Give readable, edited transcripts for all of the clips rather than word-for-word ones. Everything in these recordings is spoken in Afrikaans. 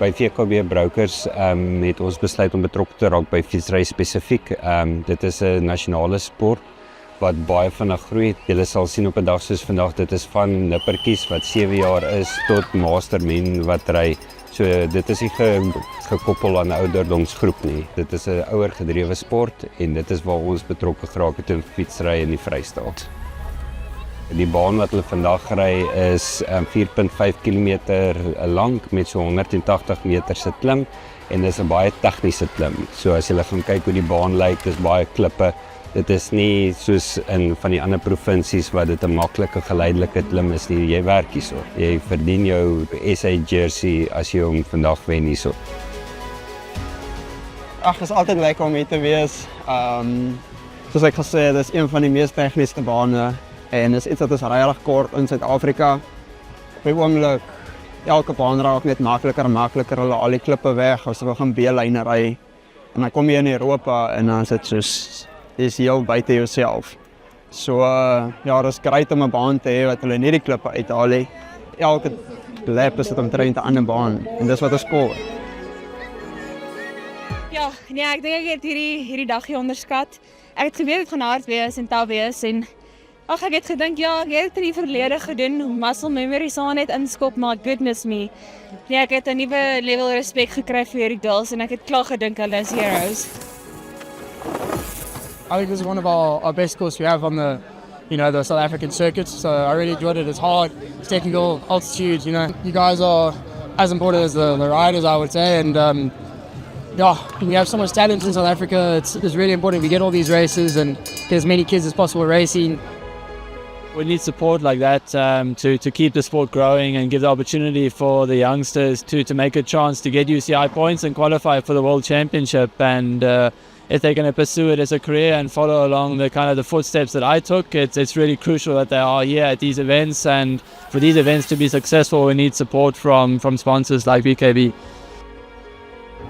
By VKB Brokers het ons besluit om betrokke te raak by fietsry spesifiek. Dit is 'n nasionale sport wat baie vinnig groei. Julle sal sien op 'n dag soos vandag, dit is van nippertjies wat 7 jaar is tot mastermen wat ry. So dit is nie gekoppel aan 'n ouderdomsgroep nie. Dit is 'n ouer gedrewe sport en dit is waar ons betrokke geraak het in fietsry in die Vrystaat. Die baan wat hulle vandag ry is 4.5 km lank met so 180 meter se klim en dis 'n baie tegniese klim. So as jy gaan kyk hoe die baan lyk, dis baie klippe. Dit is nie soos in van die ander provinsies waar dit 'n maklike geleidelike klim is nie. Jy werk hierso. Jy verdien jou SA jersey as jy hom vandag wen hierso. Ag, is altyd lekker om hier te wees. Soos ek gesê het, dis een van die mees tegniese bane en dis iets wat is regtig kort in Suid-Afrika. Op die oomblik, elke baan raak net makliker en makliker. Hulle al die klippe weg as we gaan B-lyne ry. En dan kom jy in Europa en dan is dit soos is heel buite jouself. So ja, dis great om 'n baan te hê wat hulle nie die klippe uithaal nie. Elke lap is dit omtrent 'n ander baan en dis wat ons skoor. Ja, nee, ek dink ek het hierdie dag hier onderskat. Ek het geweet dit gaan hard wees en taaf wees en ag, ek het gedink ja, ek het dit in die verlede gedoen, muscle memory sal net inskop, maar goodness me. Nee, ek het 'n nuwe level respek gekry vir hierdie girls en ek het klaar gedink hulle is heroes. I think this is one of our best courses we have on the, the South African circuit. So I really enjoyed it. It's hard, it's technical, altitude. You guys are as important as the riders, I would say. And yeah, we have so much talent in South Africa. It's really important we get all these races and get as many kids as possible racing. We need support like that to keep the sport growing and give the opportunity for the youngsters to make a chance to get UCI points and qualify for the World Championship. And if they're going to pursue it as a career and follow along the footsteps that I took, it's really crucial that they are here at these events. And for these events to be successful, we need support from sponsors like BKB.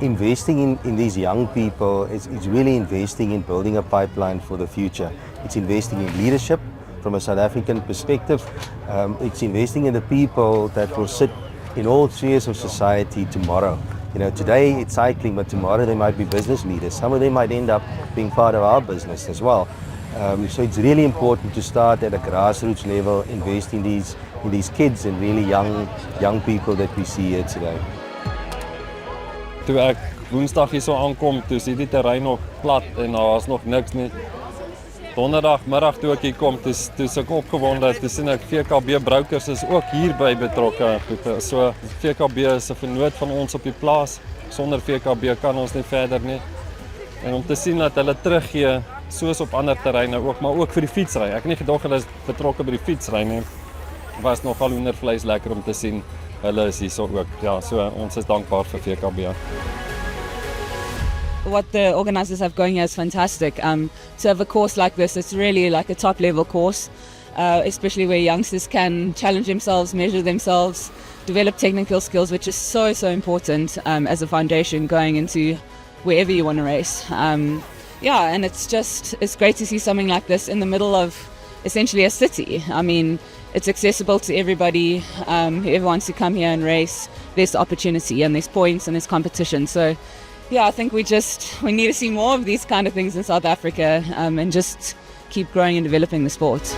Investing in these young people is really investing in building a pipeline for the future. It's investing in leadership from a South African perspective. It's investing in the people that will sit in all spheres of society tomorrow. Today it's cycling, but tomorrow they might be business leaders. Some of them might end up being part of our business as well. So it's really important to start at a grassroots level, invest in these kids and really young people that we see here today. Toe ek Woensdag hier so aankom, toe is die terrein nog plat en daar was nog niks nie. Donderdagmiddag toe ek hier kom, toe ek opgewonde, toe sien ek VKB Brokers is ook hierby betrokke. So VKB is 'n vennoot van ons op die plaas. Sonder VKB kan ons nie verder nie. En om te sien dat hulle teruggee, soos op ander terreine ook, maar ook vir die fietsry. Ek het nie gedog hulle is betrokke by die fietsry nie. Was nogal hoendervleis lekker om te sien. Hulle is hier so ook. Ja, so ons is dankbaar vir VKB. What the organisers have going here is fantastic. To have a course like this, it's really like a top level course, especially where youngsters can challenge themselves, measure themselves, develop technical skills, which is so important as a foundation going into wherever you want to race. Yeah, and it's great to see something like this in the middle of essentially a city. I mean, it's accessible to everybody. Whoever wants to come here and race, there's the opportunity and there's points and there's competition. So yeah, I think we need to see more of these kind of things in South Africa and just keep growing and developing the sport.